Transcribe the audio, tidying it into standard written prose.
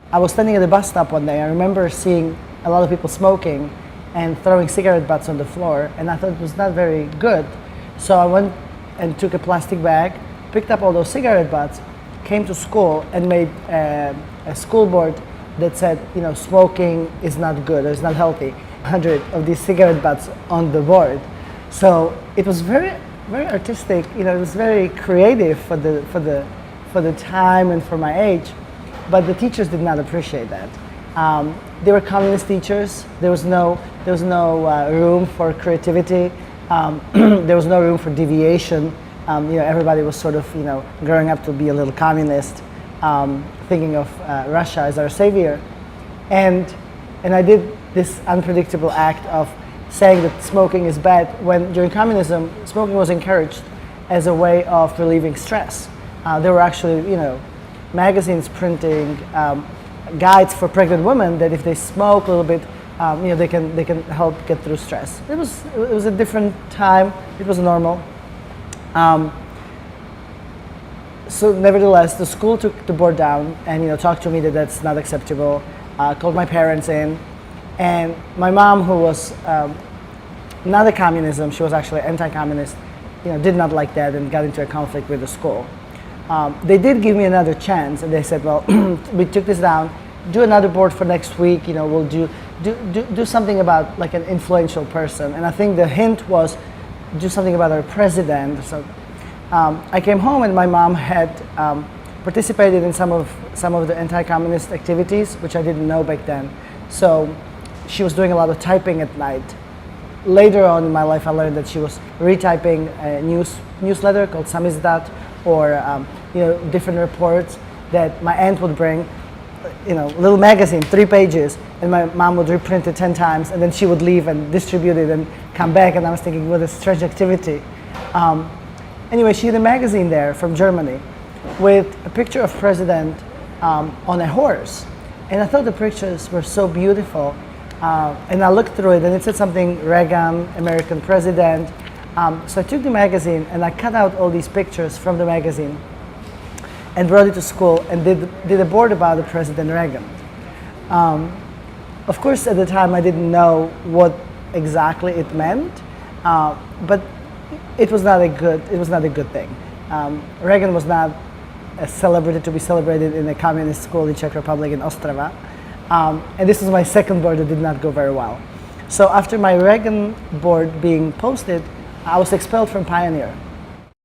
I was standing at the bus stop one day. I remember seeing a lot of people smoking and throwing cigarette butts on the floor, and I thought it was not very good. So I went and took a plastic bag, picked up all those cigarette butts, came to school and made a school board that said, you know, smoking is not good, or it's not healthy. 100 of these cigarette butts on the board. So it was very, very artistic. You know, it was very creative for the time and for my age. But the teachers did not appreciate that. They were communist teachers. There was no room for creativity. There was no room for deviation. You know, everybody was sort of, you know, growing up to be a little communist, thinking of Russia as our savior. And I did this unpredictable act of saying that smoking is bad when during communism, smoking was encouraged as a way of relieving stress. There were actually, you know, magazines printing guides for pregnant women that if they smoke a little bit, you know, they can help get through stress. It was a different time. It was normal. So nevertheless, the school took the board down and, you know, talked to me that that's not acceptable. Called my parents in, and my mom, who was not a communism, she was actually anti-communist, you know, did not like that and got into a conflict with the school. They did give me another chance, and they said, well, we took this down, do another board for next week, you know, we'll do something about like an influential person. And I think the hint was do something about our president. So I came home and my mom had participated in some of the anti-communist activities, which I didn't know back then. So she was doing a lot of typing at night. Later on in my life, I learned that she was retyping a newsletter called Samizdat, or you know, different reports that my aunt would bring, you know, little magazine, 3 pages, and my mom would reprint it 10 times, and then she would leave and distribute it and come back, and I was thinking, what a strange activity. Anyway, she had a magazine there from Germany with a picture of president on a horse, and I thought the pictures were so beautiful, and I looked through it, and it said something Reagan, American president. So I took the magazine and I cut out all these pictures from the magazine and brought it to school and did a board about the President Reagan. Of course, at the time I didn't know what exactly it meant, but it was not a good thing. Reagan was not a celebrity to be celebrated in a communist school in Czech Republic in Ostrava, and this was my second board that did not go very well. So after my Reagan board being posted, I was expelled from Pioneer.